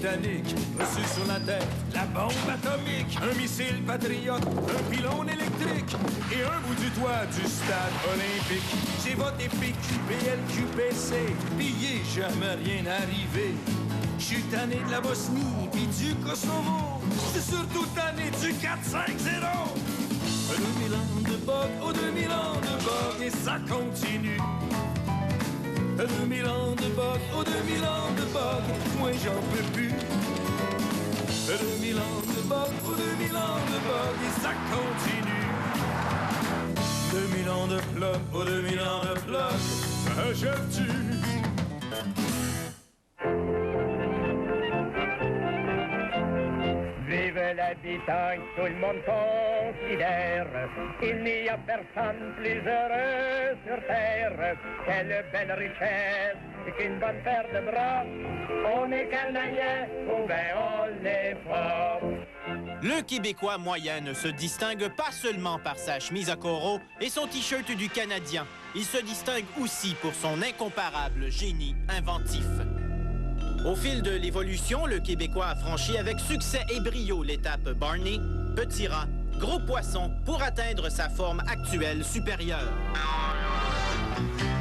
Titanic, reçu sur la tête, la bombe atomique, un missile patriote, un pylône électrique et un bout du toit du stade olympique. J'ai voté PQ, PLQPC, pis y est jamais rien arrivé. J'suis tanné de la Bosnie, pis du Kosovo, j'suis surtout tanné du 4-5-0. 2000 ans de bug, oh 2000 ans de bug, et ça continue. 2000 ans de bug, oh 2000 ans de bug, moi j'en peux plus. 2000 ans de bug, oh 2000 ans de bug, et ça continue. 2000 ans de plug, oh 2000 ans de plug, achèves-tu? Vive l'habitant, tout le monde considère. Il n'y a personne plus heureux sur terre. Quelle belle richesse qu'une bonne paire de bras. On est Canadien, ou ben on est fort. Le Québécois moyen ne se distingue pas seulement par sa chemise à coraux et son t-shirt du Canadien. Il se distingue aussi pour son incomparable génie inventif. Au fil de l'évolution, le Québécois a franchi avec succès et brio l'étape Barney, petit rat, gros poisson pour atteindre sa forme actuelle supérieure.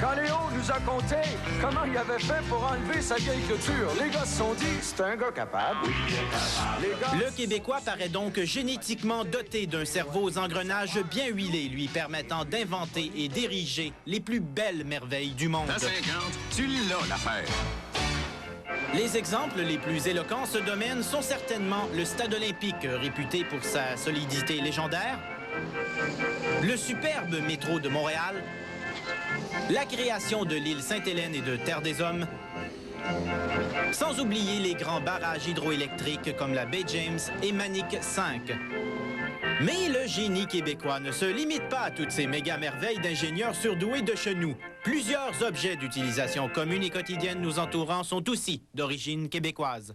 Quand Léo nous a conté comment il avait fait pour enlever sa vieille clôture, les gars se sont dit, c'est un gars capable. Le Québécois paraît donc génétiquement doté d'un cerveau aux engrenages bien huilés, lui permettant d'inventer et d'ériger les plus belles merveilles du monde. À 50, tu l'as l'affaire. Les exemples les plus éloquents en ce domaine sont certainement le Stade olympique, réputé pour sa solidité légendaire, le superbe métro de Montréal, la création de l'île Sainte-Hélène et de Terre des Hommes, sans oublier les grands barrages hydroélectriques comme la baie James et Manic 5. Mais le génie québécois ne se limite pas à toutes ces méga-merveilles d'ingénieurs surdoués de chez nous. Plusieurs objets d'utilisation commune et quotidienne nous entourant sont aussi d'origine québécoise.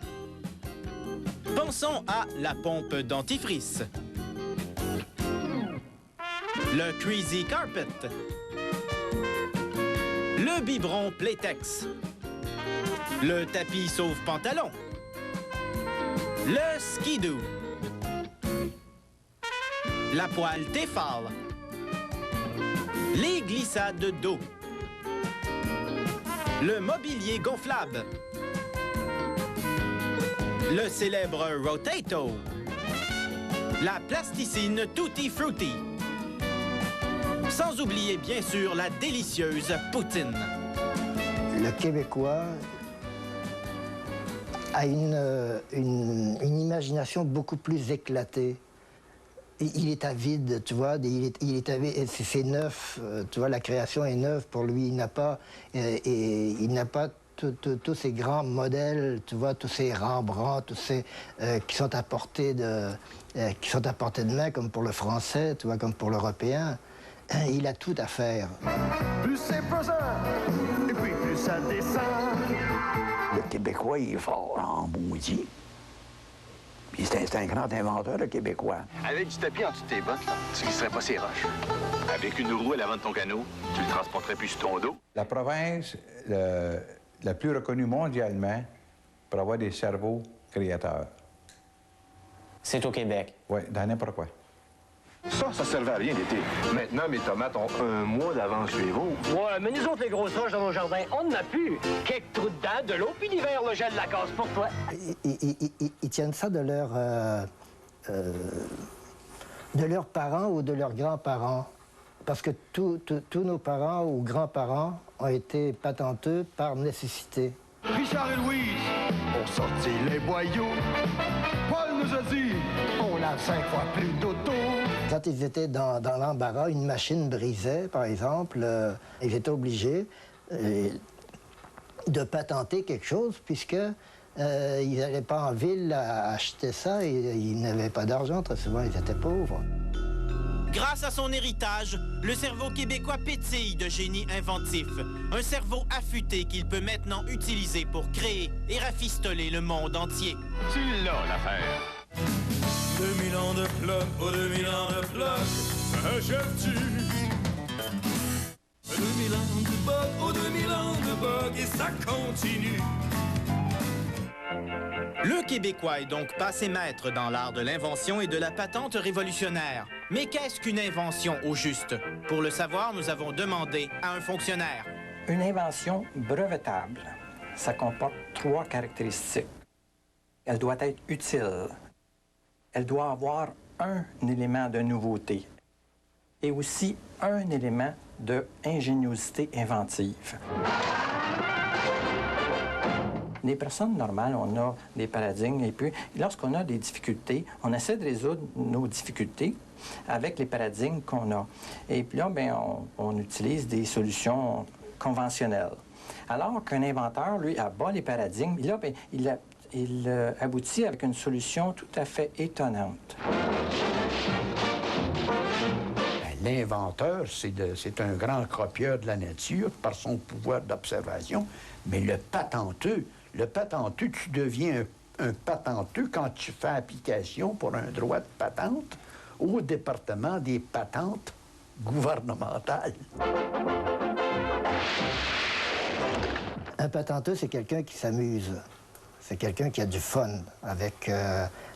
Pensons à la pompe dentifrice, le Crazy Carpet, le biberon Playtex, le tapis sauve-pantalon, le skidoo, la poêle Tefal, les glissades d'eau, le mobilier gonflable, le célèbre Rotato, la plasticine Tutti Frutti, sans oublier bien sûr la délicieuse poutine. Le Québécois a une imagination beaucoup plus éclatée. Il est avide, tu vois, il est avide, c'est neuf, tu vois, la création est neuve pour lui. Il n'a pas tous ces grands modèles, tu vois, tous ces Rembrandt, tous ces qui sont à portée de main, comme pour le français, tu vois, comme pour l'européen. Il a tout à faire. Plus c'est pesant, et puis plus ça descend. Le Québécois, il est fort en maudit. Puis c'est un grand inventeur, le Québécois. Avec du tapis en dessous de tes bottes, là, tu ne serais pas ces roches. Avec une roue à l'avant de ton canot, tu le transporterais plus sur ton dos. La province la plus reconnue mondialement pour avoir des cerveaux créateurs. C'est au Québec. Oui, dans n'importe quoi. Ça servait à rien d'été. Maintenant, mes tomates ont un mois d'avance chez vous. Ouais, mais nous autres, les grosses roches dans nos jardins, on n'en a plus. Quelques trous dedans, de l'eau, puis l'hiver, le gel de la casse pour toi. Ils tiennent ça de leurs parents ou de leurs grands-parents. Parce que tous nos parents ou grands-parents ont été patenteux par nécessité. Richard et Louise ont sorti les boyaux. Paul nous a dit, on a 5 fois plus d'auto. Quand ils étaient dans l'embarras, une machine brisait, par exemple, ils étaient obligés de patenter quelque chose, puisque ils n'allaient pas en ville acheter ça et ils n'avaient pas d'argent. Très souvent, ils étaient pauvres. Grâce à son héritage, le cerveau québécois pétille de génie inventif. Un cerveau affûté qu'il peut maintenant utiliser pour créer et rafistoler le monde entier. Tu l'as l'affaire. 2000 ans de plug, oh 2000 ans de plug, achèves-tu? 2000 ans de bug, oh 2000 ans de bug, et ça continue. Le Québécois est donc passé maître dans l'art de l'invention et de la patente révolutionnaire. Mais qu'est-ce qu'une invention au juste? Pour le savoir, nous avons demandé à un fonctionnaire. Une invention brevetable, ça comporte 3 caractéristiques. Elle doit être utile. Elle doit avoir un élément de nouveauté et aussi un élément d'ingéniosité inventive. Les personnes normales, on a des paradigmes et puis lorsqu'on a des difficultés, on essaie de résoudre nos difficultés avec les paradigmes qu'on a. Et puis là, bien, on utilise des solutions conventionnelles. Alors qu'un inventeur, lui, abat les paradigmes, et là, bien, il aboutit avec une solution tout à fait étonnante. L'inventeur, c'est un grand copieur de la nature par son pouvoir d'observation, mais le patenteux, tu deviens un patenteux quand tu fais application pour un droit de patente au département des patentes gouvernementales. Un patenteux, c'est quelqu'un qui s'amuse. C'est quelqu'un qui a du fun avec,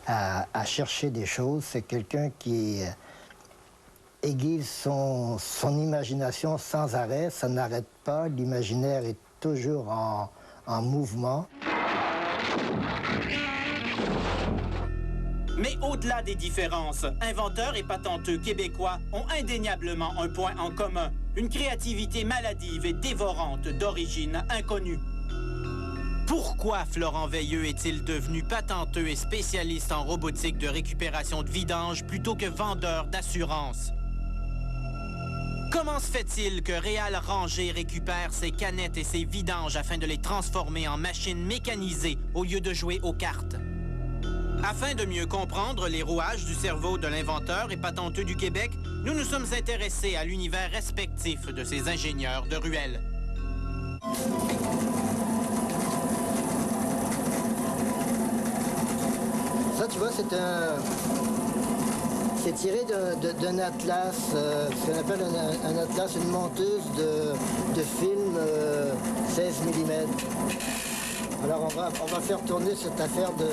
à chercher des choses. C'est quelqu'un qui aiguise son imagination sans arrêt. Ça n'arrête pas. L'imaginaire est toujours en mouvement. Mais au-delà des différences, inventeurs et patenteux québécois ont indéniablement un point en commun. Une créativité maladive et dévorante d'origine inconnue. Pourquoi Florent Veilleux est-il devenu patenteux et spécialiste en robotique de récupération de vidange plutôt que vendeur d'assurance? Comment se fait-il que Réal Ranger récupère ses canettes et ses vidanges afin de les transformer en machines mécanisées au lieu de jouer aux cartes? Afin de mieux comprendre les rouages du cerveau de l'inventeur et patenteux du Québec, nous nous sommes intéressés à l'univers respectif de ces ingénieurs de ruelle. Ça, tu vois, c'est tiré d'un atlas, ce qu'on appelle un atlas, une monteuse de film 16 mm. Alors, on va faire tourner cette affaire de...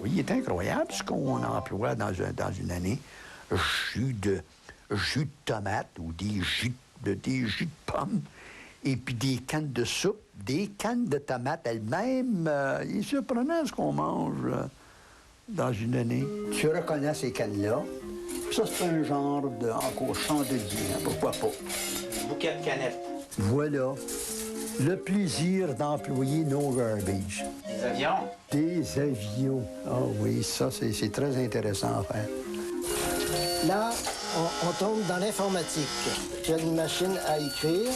Oui, il est incroyable ce qu'on emploie dans une année. Jus de tomate ou des jus de pommes. Et puis des cannes de soupe, des cannes de tomates elles-mêmes. Il est surprenant ce qu'on mange dans une année. Tu reconnais ces cannes-là. Ça, c'est un genre de encore chandelier, hein, pourquoi pas. Bouquet de canettes. Voilà. Le plaisir d'employer nos garbage. Des avions. Des avions. Ah oui, ça, c'est très intéressant à faire. Là, on tombe dans l'informatique. Tu as une machine à écrire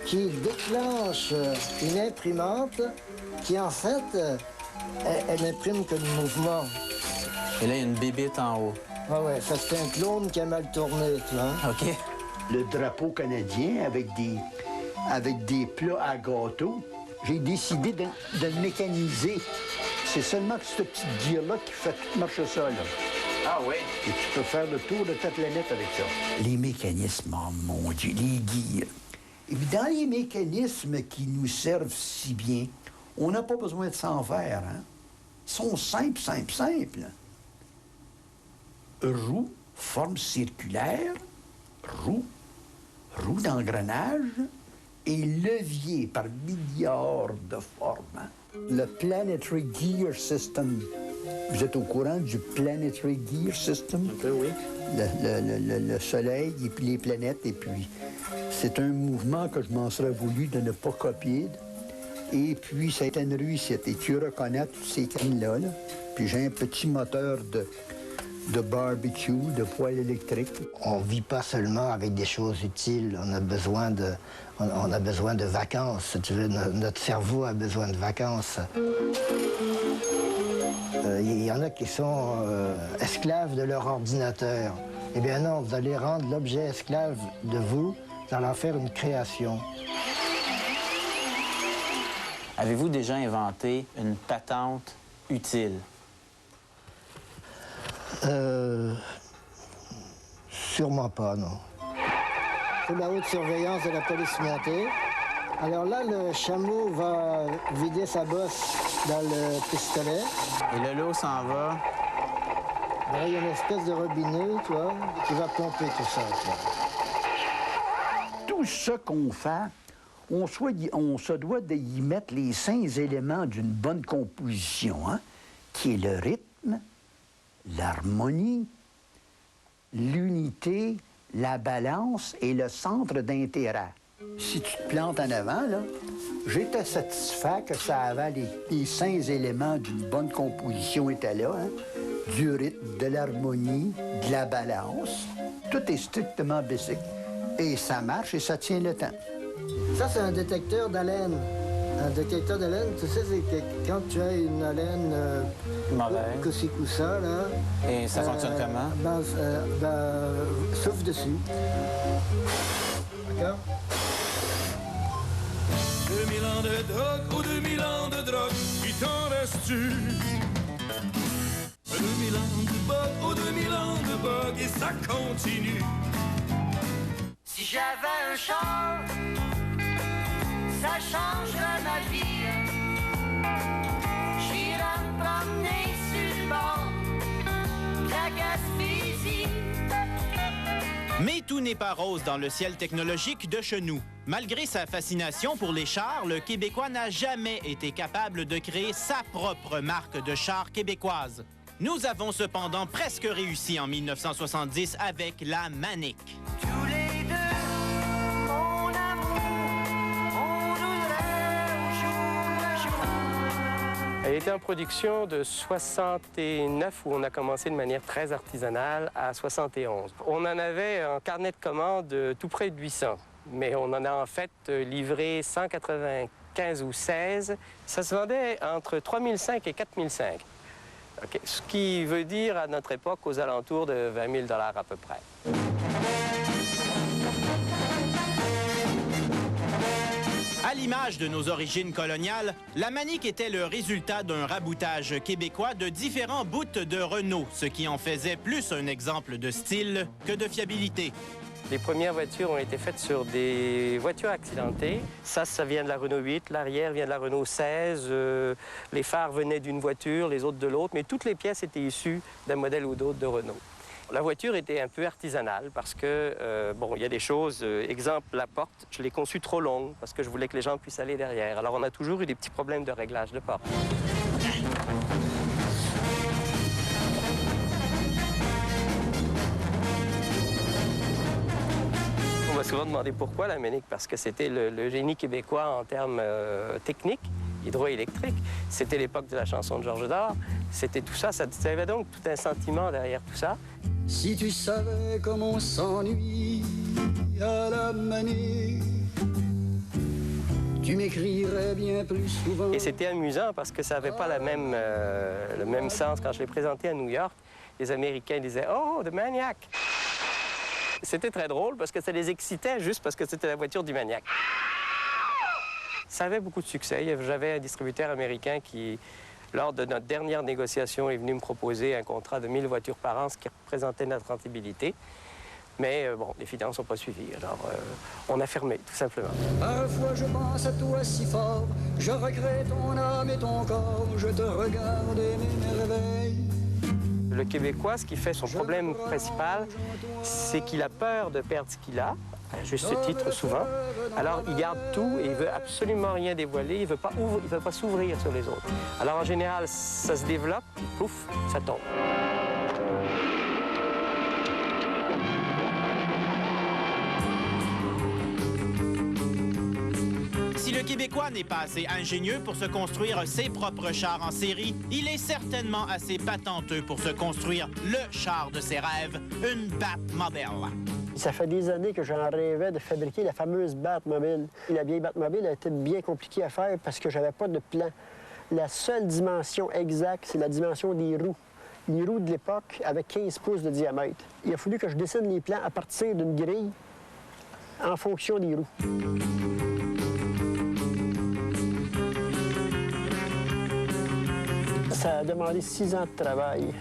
qui déclenche une imprimante qui, en fait, elle n'imprime que le mouvement. Et là, il y a une bébite en haut. Ah ouais, ça, c'est un clone qui a mal tourné, tu vois. OK. Le drapeau canadien avec des plats à gâteau, j'ai décidé de le mécaniser. C'est seulement que cette petite gear-là qui fait tout marcher ça, là. Ah oui? Et tu peux faire le tour de ta planète avec ça. Les mécanismes, oh mon Dieu, les gears. Et puis dans les mécanismes qui nous servent si bien, on n'a pas besoin de s'en faire, hein? Ils sont simples. Roue, forme circulaire, roue d'engrenage et levier par milliards de formes. Le Planetary Gear System. Vous êtes au courant du Planetary Gear System? Un peu, oui. Le Soleil et puis les planètes. Et puis, c'est un mouvement que je m'en serais voulu de ne pas copier. Et puis, ça a été une réussite. Et tu reconnais toutes ces cannes-là. Là. Puis, j'ai un petit moteur de barbecue, de poêle électrique. On ne vit pas seulement avec des choses utiles. On a besoin de vacances. Si tu veux, notre cerveau a besoin de vacances. Il y en a qui sont esclaves de leur ordinateur. Eh bien non, vous allez rendre l'objet esclave de vous allez en faire une création. Avez-vous déjà inventé une patente utile? Sûrement pas, non. Sous la haute surveillance de la police montée, Alors là, le chameau va vider sa bosse dans le pistolet. Et le lot s'en va. Là, il y a une espèce de robinet, tu vois, qui va pomper tout ça. Tu vois. Tout ce qu'on fait, on se doit d'y mettre les 5 éléments d'une bonne composition, hein, qui est le rythme, l'harmonie, l'unité, la balance et le centre d'intérêt. Si tu te plantes en avant, là, j'étais satisfait que ça avait les 5 éléments d'une bonne composition étaient là, hein, du rythme, de l'harmonie, de la balance. Tout est strictement basique. Et ça marche et ça tient le temps. Ça, c'est un détecteur d'haleine. Un détecteur d'haleine, tu sais, c'est que quand tu as une haleine coussa, là... Et ça fonctionne comment? Souffle dessus. D'accord? 2000 ans de drogue, ou 2000 ans de drogue, il t'en reste-tu? 2000 ans de bug, ou 2000 ans de bug, et ça continue. Si j'avais un char, ça changerait ma vie. J'irais me promener sur le bord de la Gaspésie. Mais tout n'est pas rose dans le ciel technologique de Chenou. Malgré sa fascination pour les chars, le Québécois n'a jamais été capable de créer sa propre marque de chars québécoise. Nous avons cependant presque réussi en 1970 avec la Manic. Tous les deux, mon amour, on roulerait au jour le jour. Elle était en production de 69, où on a commencé de manière très artisanale, à 71. On en avait un carnet de commandes tout près de 800, mais on en a en fait livré 195 ou 16. Ça se vendait entre 3005 et 4005. Okay. Ce qui veut dire, à notre époque, aux alentours de 20 000 $ à peu près. À l'image de nos origines coloniales, la Manic était le résultat d'un raboutage québécois de différents bouts de Renault, ce qui en faisait plus un exemple de style que de fiabilité. Les premières voitures ont été faites sur des voitures accidentées. Ça vient de la Renault 8, l'arrière vient de la Renault 16, les phares venaient d'une voiture, les autres de l'autre, mais toutes les pièces étaient issues d'un modèle ou d'autre de Renault. La voiture était un peu artisanale parce que, bon, il y a des choses, exemple, la porte, je l'ai conçue trop longue parce que je voulais que les gens puissent aller derrière. Alors on a toujours eu des petits problèmes de réglage de porte. On m'a souvent demandé pourquoi la Manic, parce que c'était le génie québécois en termes techniques, hydroélectriques. C'était l'époque de la chanson de Georges Dard. C'était tout ça, ça avait donc tout un sentiment derrière tout ça. Si tu savais comme on s'ennuie à la Manic, tu m'écrirais bien plus souvent. Et c'était amusant parce que ça n'avait pas le même sens. Quand je l'ai présenté à New York, les Américains disaient « Oh, the Maniac ». C'était très drôle parce que ça les excitait juste parce que c'était la voiture du maniaque. Ça avait beaucoup de succès. J'avais un distributeur américain qui, lors de notre dernière négociation, est venu me proposer un contrat de 1000 voitures par an, ce qui représentait notre rentabilité. Mais bon, les finances n'ont pas suivi. Alors, on a fermé, tout simplement. Parfois, je pense à toi si fort. Je regrette ton âme et ton corps. Je te regarde et m'émerveille. Le Québécois, ce qui fait son problème principal, c'est qu'il a peur de perdre ce qu'il a, à juste titre souvent. Alors, il garde tout et il veut absolument rien dévoiler. Il veut pas s'ouvrir sur les autres. Alors, en général, ça se développe, puis pouf, ça tombe. Si le Québécois n'est pas assez ingénieux pour se construire ses propres chars en série, il est certainement assez patenteux pour se construire le char de ses rêves, une Batmobile. Ça fait des années que j'en rêvais de fabriquer la fameuse Batmobile. La vieille Batmobile a été bien compliquée à faire parce que j'avais pas de plan. La seule dimension exacte, c'est la dimension des roues. Les roues de l'époque avaient 15 pouces de diamètre. Il a fallu que je dessine les plans à partir d'une grille en fonction des roues. Ça a demandé 6 ans de travail.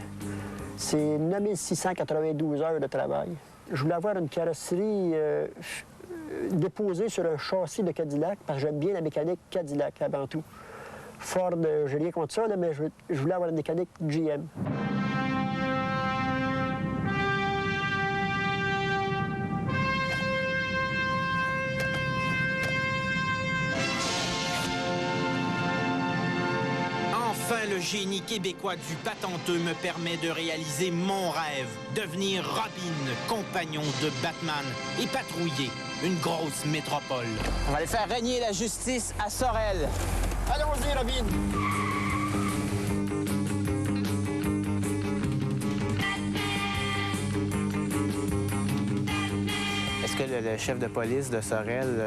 C'est 9692 heures de travail. Je voulais avoir une carrosserie déposé sur un châssis de Cadillac, parce que j'aime bien la mécanique Cadillac avant tout. Ford, j'ai rien contre ça, là, mais je voulais avoir la mécanique GM. Enfin, le génie québécois du patenteux me permet de réaliser mon rêve, devenir Robin, compagnon de Batman et patrouiller une grosse métropole. On va aller faire régner la justice à Sorel. Allons-y, Robin! Est-ce que le chef de police de Sorel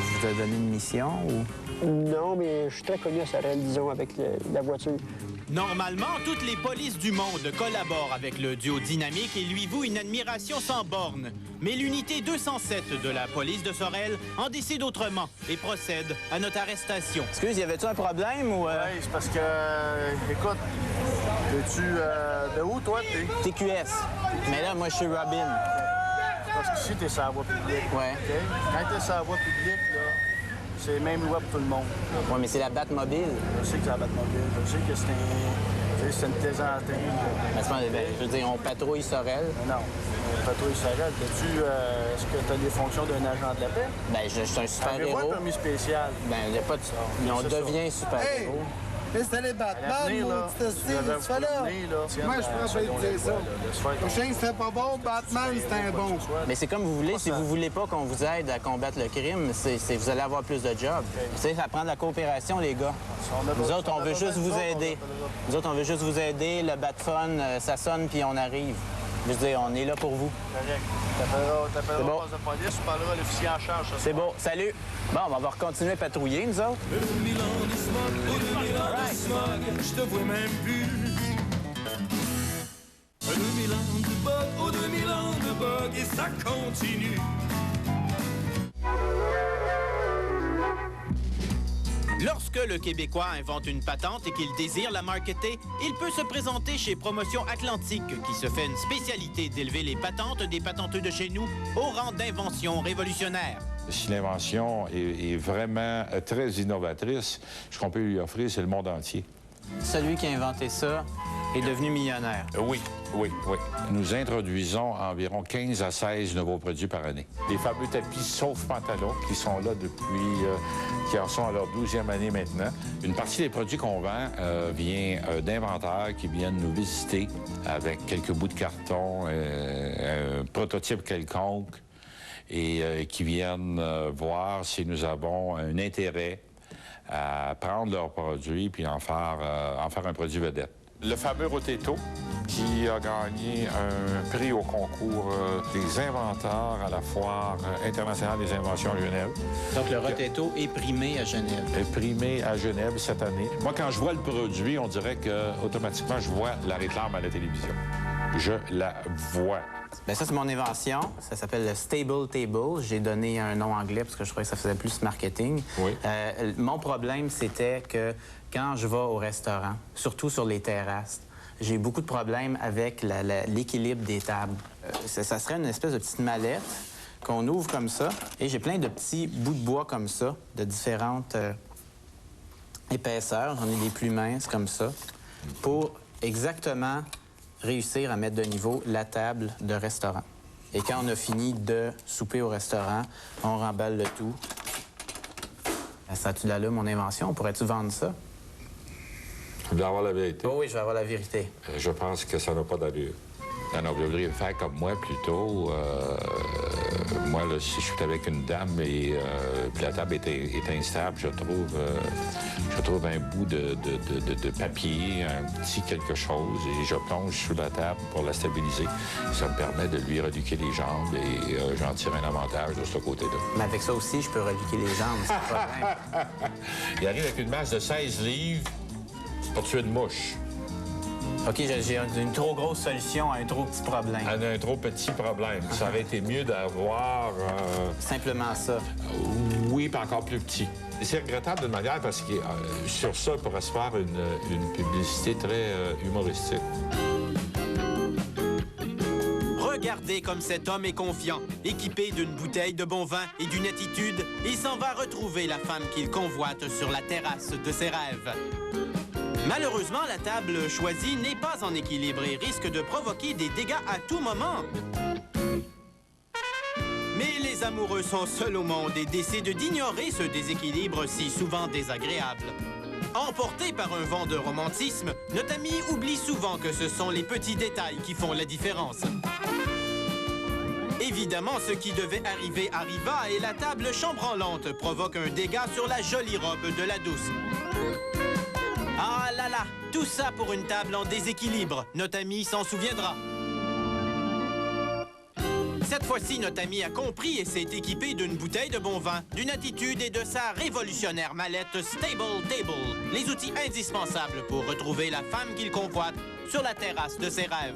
vous a donné une mission ou... Non, mais je suis très connu à Sorel, disons, avec la voiture. Normalement, toutes les polices du monde collaborent avec le duo dynamique et lui vouent une admiration sans borne. Mais l'unité 207 de la police de Sorel en décide autrement et procède à notre arrestation. Excuse, y avait-tu un problème ou... Oui, c'est parce que... écoute, es-tu de où, toi, t'es? TQS. Mais là, moi, je suis Robin. Parce qu'ici, t'es sur la voie publique. Ouais. OK? Quand t'es sur la voie publique, là, c'est les mêmes lois pour tout le monde. Oui, mais c'est la Batmobile. Je sais que c'est la Batmobile. Je sais que c'est une plaisanterie. Mais je veux dire, on patrouille Sorel. Non. Patrouille Sorel, est-ce que tu as des fonctions d'un agent de la paix? Ben, je suis un super-héros. Avez-vous un permis spécial? Ben, il n'y a pas de... On devient super-héros. C'était les Batman, c'était style, tu fais là. Moi, je pense que je vais dire ça. Le chien, c'était pas bon, Batman, c'était un bon. Mais c'est comme vous voulez. Si vous voulez pas qu'on vous aide à combattre le crime, vous allez avoir plus de jobs. Vous savez, ça prend de la coopération, les gars. Nous autres, on veut juste vous aider. Nous autres, on veut juste vous aider. Le Batphone, ça sonne, puis on arrive. Je veux dire, on est là pour vous. Correct. T'appelleras le poste de police, tu parleras à l'officier en charge. C'est beau. Salut. Bon, on va continuer à patrouiller, nous autres. 2000 ans de smog, 2000 ans de smog, je te vois même plus. 2000 ans de bug, 2000 ans de bug, et ça continue. Lorsque le Québécois invente une patente et qu'il désire la marketer, il peut se présenter chez Promotion Atlantique, qui se fait une spécialité d'élever les patentes des patenteux de chez nous au rang d'invention révolutionnaire. Si l'invention est vraiment très innovatrice, ce qu'on peut lui offrir, c'est le monde entier. Celui qui a inventé ça est devenu millionnaire. Oui. Nous introduisons environ 15 à 16 nouveaux produits par année. Les fameux tapis sauf pantalon qui sont là depuis... qui en sont à leur 12e année maintenant. Une partie des produits qu'on vend vient d'inventaires qui viennent nous visiter avec quelques bouts de carton, un prototype quelconque, et qui viennent voir si nous avons un intérêt à prendre leurs produits puis en faire un produit vedette. Le fameux Rotetto, qui a gagné un prix au concours des inventeurs à la Foire internationale des inventions à Genève. Donc le Rotetto est primé à Genève. Est primé à Genève cette année. Moi, quand je vois le produit, on dirait qu'automatiquement, je vois la réclame à la télévision. Je la vois. Bien, ça, c'est mon invention. Ça s'appelle le Stable Table. J'ai donné un nom anglais parce que je trouvais que ça faisait plus marketing. Oui. Mon problème, c'était que quand je vais au restaurant, surtout sur les terrasses, j'ai beaucoup de problèmes avec l'équilibre des tables. Ça serait une espèce de petite mallette qu'on ouvre comme ça. Et j'ai plein de petits bouts de bois comme ça, de différentes épaisseurs. J'en ai des plus minces comme ça, pour exactement réussir à mettre de niveau la table de restaurant. Et quand on a fini de souper au restaurant, on remballe le tout. Ça a-tu d'allure, mon invention? Pourrais-tu vendre ça? Tu veux avoir la vérité? Oh oui, je vais avoir la vérité. Je pense que ça n'a pas d'allure. Non, vous devriez faire comme moi plutôt. Moi, là, si je suis avec une dame et puis la table est instable, je trouve un bout de papier, un petit quelque chose, et je plonge sous la table pour la stabiliser. Ça me permet de lui reluquer les jambes et j'en tire un avantage de ce côté-là. Mais avec ça aussi, je peux reluquer les jambes, c'est pas vrai. Il arrive avec une masse de 16 livres pour tuer une mouche. OK, j'ai une trop grosse solution à un trop petit problème. À un trop petit problème. Ça aurait été mieux d'avoir... Simplement ça. Oui, pas encore plus petit. C'est regrettable d'une manière parce que sur ça, il pourrait se faire une publicité très humoristique. Regardez comme cet homme est confiant. Équipé d'une bouteille de bon vin et d'une attitude, il s'en va retrouver la femme qu'il convoite sur la terrasse de ses rêves. Malheureusement, la table choisie n'est pas en équilibre et risque de provoquer des dégâts à tout moment. Mais les amoureux sont seuls au monde et décident d'ignorer ce déséquilibre si souvent désagréable. Emporté par un vent de romantisme, notre ami oublie souvent que ce sont les petits détails qui font la différence. Évidemment, ce qui devait arriver arriva et la table chambranlante provoque un dégât sur la jolie robe de la douce. Ah là là, tout ça pour une table en déséquilibre. Notre ami s'en souviendra. Cette fois-ci, notre ami a compris et s'est équipé d'une bouteille de bon vin, d'une attitude et de sa révolutionnaire mallette Stable Table, les outils indispensables pour retrouver la femme qu'il convoite sur la terrasse de ses rêves.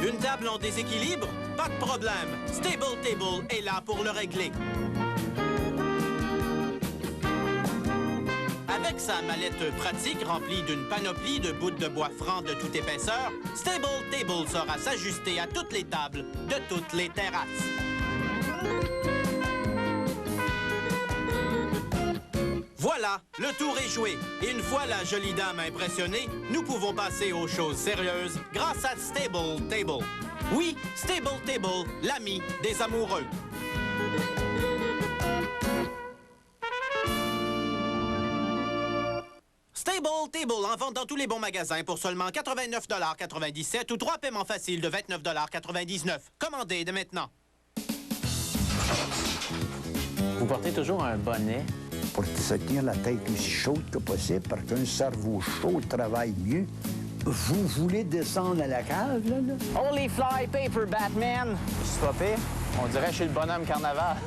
Une table en déséquilibre? Pas de problème. Stable Table est là pour le régler. Avec sa mallette pratique remplie d'une panoplie de bouts de bois francs de toute épaisseur, Stable Table saura s'ajuster à toutes les tables de toutes les terrasses. Voilà, le tour est joué. Et une fois la jolie dame impressionnée, nous pouvons passer aux choses sérieuses grâce à Stable Table. Oui, Stable Table, l'ami des amoureux. Stable Table en vente dans tous les bons magasins pour seulement 89,97 $ ou 3 paiements faciles de 29,99 $. Commandez dès maintenant. Vous portez toujours un bonnet? Pour se tenir la tête aussi chaude que possible, parce qu'un cerveau chaud travaille mieux. Vous voulez descendre à la cave, là? Holy Fly Paper Batman! C'est pas pire. On dirait que je suis le bonhomme carnaval.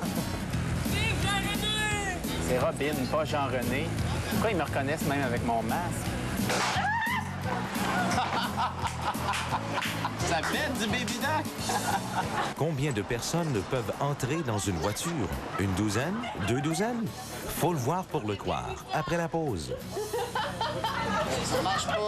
C'est Robin, pas Jean-René. Pourquoi ils me reconnaissent même avec mon masque? Ça fait du baby duck! Combien de personnes peuvent entrer dans une voiture? Une douzaine? 2 douzaines? Faut le voir pour le croire. Après la pause. Ça marche pas.